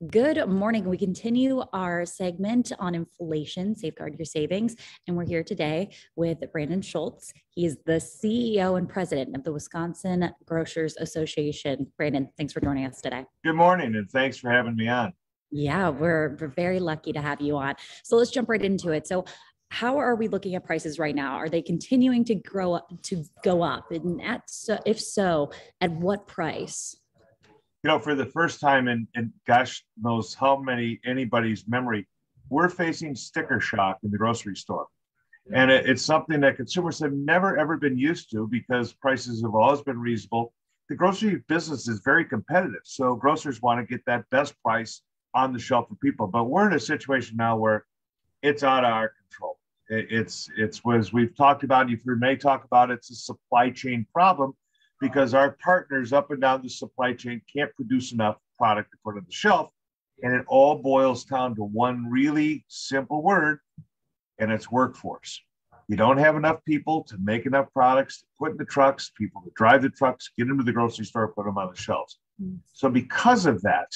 Good morning. We continue our segment on inflation, safeguard your savings. And we're here today with Brandon Scholz. He is the CEO and president of the Wisconsin Grocers Association. Brandon, thanks for joining us today. Good morning, and thanks for having me on. Yeah, we're very lucky to have you on. So let's jump right into it. So how are we looking at prices right now? Are they continuing to go up? And if so, at what price? For the first time in gosh knows how many anybody's memory, we're facing sticker shock in the grocery store. And it's something that consumers have never, ever been used to because prices have always been reasonable. The grocery business is very competitive. So grocers want to get that best price on the shelf for people. But we're in a situation now where it's out of our control. It's as we've talked about, you've heard May talk about, it's a supply chain problem, because our partners up and down the supply chain can't produce enough product to put on the shelf. And it all boils down to one really simple word, and it's workforce. You don't have enough people to make enough products to put in the trucks, people to drive the trucks, get them to the grocery store, put them on the shelves. So because of that,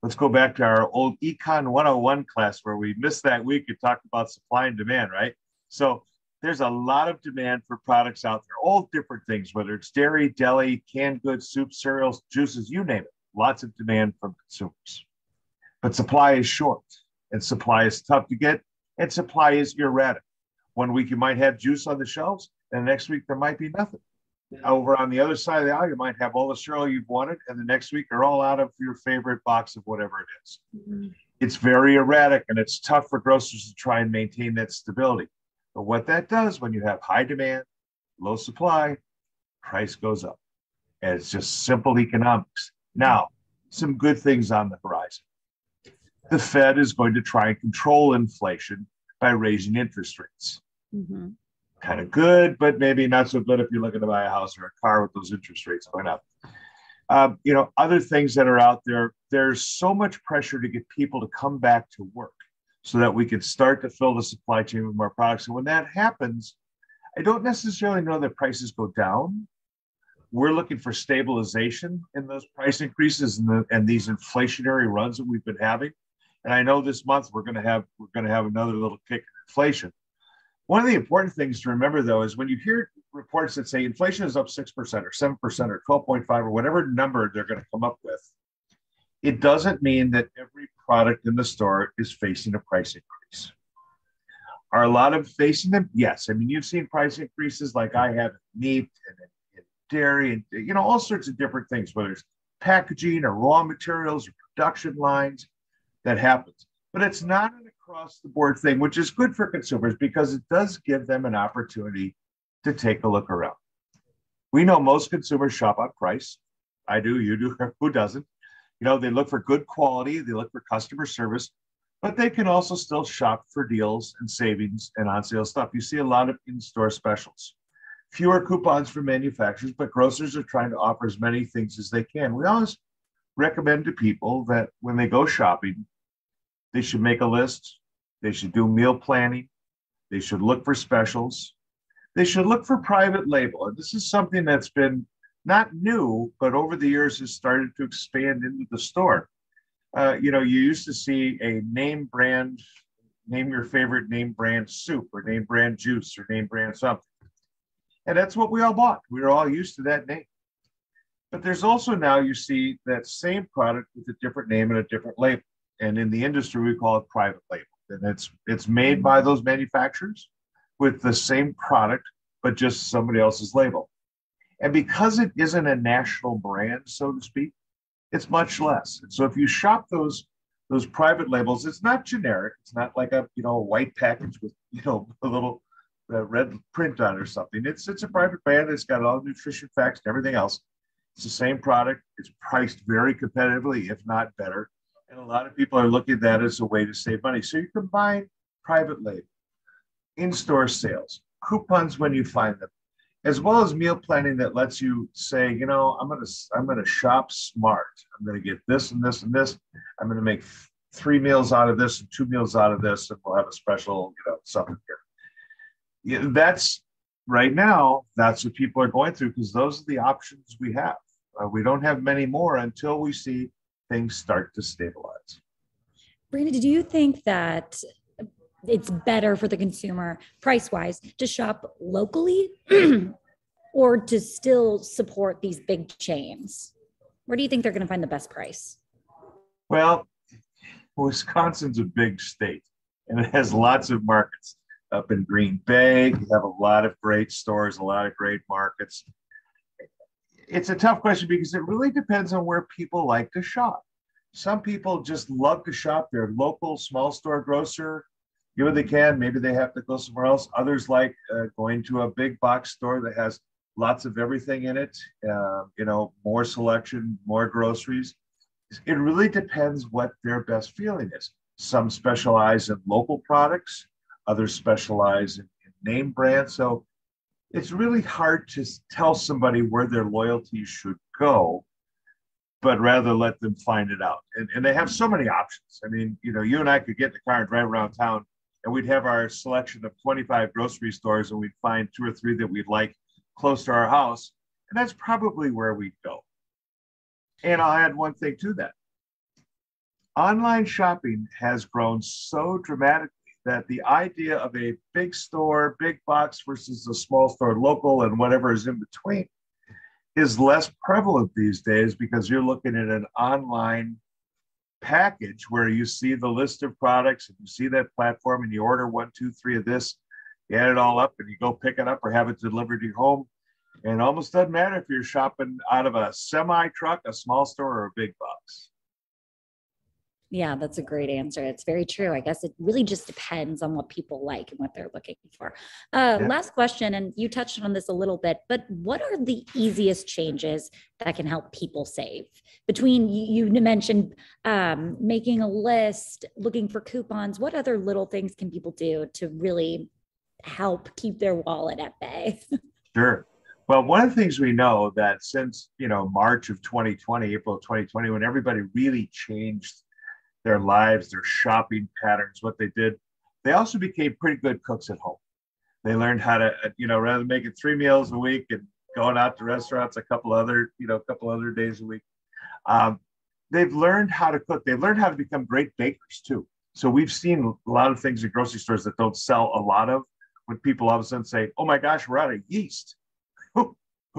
let's go back to our old Econ 101 class where we missed that week and talked about supply and demand, right? So there's a lot of demand for products out there, all different things, whether it's dairy, deli, canned goods, soups, cereals, juices, you name it. Lots of demand from consumers. But supply is short, and supply is tough to get, and supply is erratic. One week you might have juice on the shelves, and the next week there might be nothing. Over on the other side of the aisle, you might have all the cereal you've wanted, and the next week they're all out of your favorite box of whatever it is. It's very erratic, and it's tough for grocers to try and maintain that stability. But what that does when you have high demand, low supply, price goes up. And it's just simple economics. Now, some good things on the horizon. The Fed is going to try and control inflation by raising interest rates. Kind of good, but maybe not so good if you're looking to buy a house or a car with those interest rates going up. Other things that are out there, there's so much pressure to get people to come back to work so that we can start to fill the supply chain with more products. And when that happens, I don't necessarily know that prices go down. We're looking for stabilization in those price increases and these inflationary runs that we've been having. And I know this month we're going to have another little kick in inflation. One of the important things to remember, though, is when you hear reports that say inflation is up 6% or 7% or 12.5 or whatever number they're going to come up with, it doesn't mean that every product in the store is facing a price increase. Are a lot of facing them? Yes. I mean, you've seen price increases like I have in meat and in dairy and all sorts of different things, whether it's packaging or raw materials or production lines, that happens. But it's not an across the board thing, which is good for consumers because it does give them an opportunity to take a look around. We know most consumers shop on price. I do, you do, who doesn't? They look for good quality, they look for customer service, but they can also still shop for deals and savings and on sale stuff. You see a lot of in-store specials. Fewer coupons from manufacturers, but grocers are trying to offer as many things as they can. We always recommend to people that when they go shopping, they should make a list, they should do meal planning, they should look for specials, they should look for private label. And this is something that's been not new, but over the years has started to expand into the store. You used to see a name your favorite name brand soup or name brand juice or name brand something. And that's what we all bought. We were all used to that name. But there's also now you see that same product with a different name and a different label. And in the industry, we call it private label. And it's made by those manufacturers with the same product, but just somebody else's label. And because it isn't a national brand, so to speak, it's much less. And so if you shop those private labels, it's not generic. It's not like a white package with a little red print on it or something. It's a private brand. It's got all the nutrition facts and everything else. It's the same product. It's priced very competitively, if not better. And a lot of people are looking at that as a way to save money. So you combine private label, in-store sales, coupons when you find them, as well as meal planning that lets you say, I'm gonna shop smart. I'm gonna get this and this and this. I'm gonna make 3 meals out of this and 2 meals out of this, and we'll have a special, something here. Yeah, that's right now. That's what people are going through because those are the options we have. We don't have many more until we see things start to stabilize. Brandon, do you think that it's better for the consumer price-wise to shop locally or to still support these big chains? Where do you think they're going to find the best price? Well, Wisconsin's a big state and it has lots of markets. Up in Green Bay, you have a lot of great stores, a lot of great markets. It's a tough question because it really depends on where people like to shop. Some people just love to shop their local small store grocer. You know, they can, maybe they have to go somewhere else. Others like going to a big box store that has lots of everything in it, more selection, more groceries. It really depends what their best feeling is. Some specialize in local products, others specialize in name brands. So it's really hard to tell somebody where their loyalty should go, but rather let them find it out. And they have so many options. I mean, you and I could get in the car and drive around town and we'd have our selection of 25 grocery stores and we'd find 2 or 3 that we'd like close to our house. And that's probably where we'd go. And I'll add one thing to that. Online shopping has grown so dramatically that the idea of a big store, big box versus a small store, local, and whatever is in between is less prevalent these days because you're looking at an online package where you see the list of products and you see that platform and you order 1, 2, 3 of this, you add it all up and you go pick it up or have it delivered to your home. And it almost doesn't matter if you're shopping out of a semi truck, a small store, or a big box. Yeah, that's a great answer. It's very true. I guess it really just depends on what people like and what they're looking for. Last question, and you touched on this a little bit, but what are the easiest changes that can help people save? Between you mentioned making a list, looking for coupons, what other little things can people do to really help keep their wallet at bay? Sure. Well, one of the things we know that since, March of 2020, April of 2020, when everybody really changed their lives, their shopping patterns, what they did, they also became pretty good cooks at home. They learned how to, rather than making 3 meals a week and going out to restaurants a couple other days a week, they've learned how to cook. They've learned how to become great bakers too. So we've seen a lot of things at grocery stores that don't sell a lot of, when people all of a sudden say, oh my gosh, we're out of yeast. Who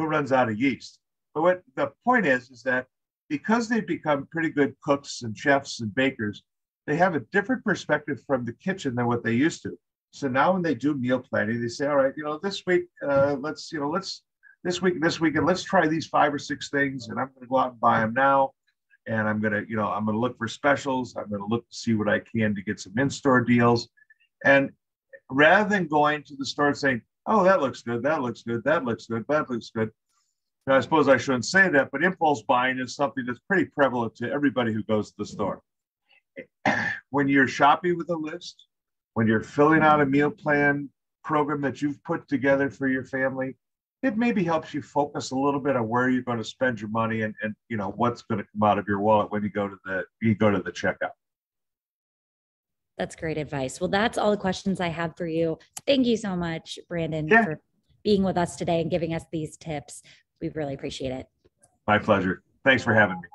runs out of yeast? But what the point is that because they've become pretty good cooks and chefs and bakers, they have a different perspective from the kitchen than what they used to. So now when they do meal planning, they say, all right, this week, this weekend, let's try these 5 or 6 things, and I'm going to go out and buy them now. And I'm going to look for specials. I'm going to look to see what I can to get some in-store deals. And rather than going to the store and saying, oh, that looks good, that looks good, that looks good, that looks good. Now, I suppose I shouldn't say that, but impulse buying is something that's pretty prevalent to everybody who goes to the store. When you're shopping with a list, when you're filling out a meal plan program that you've put together for your family, it maybe helps you focus a little bit on where you're going to spend your money and what's going to come out of your wallet when you go to the checkout. That's great advice. Well, that's all the questions I have for you. Thank you so much, Brandon, for being with us today and giving us these tips. We really appreciate it. My pleasure. Thanks for having me.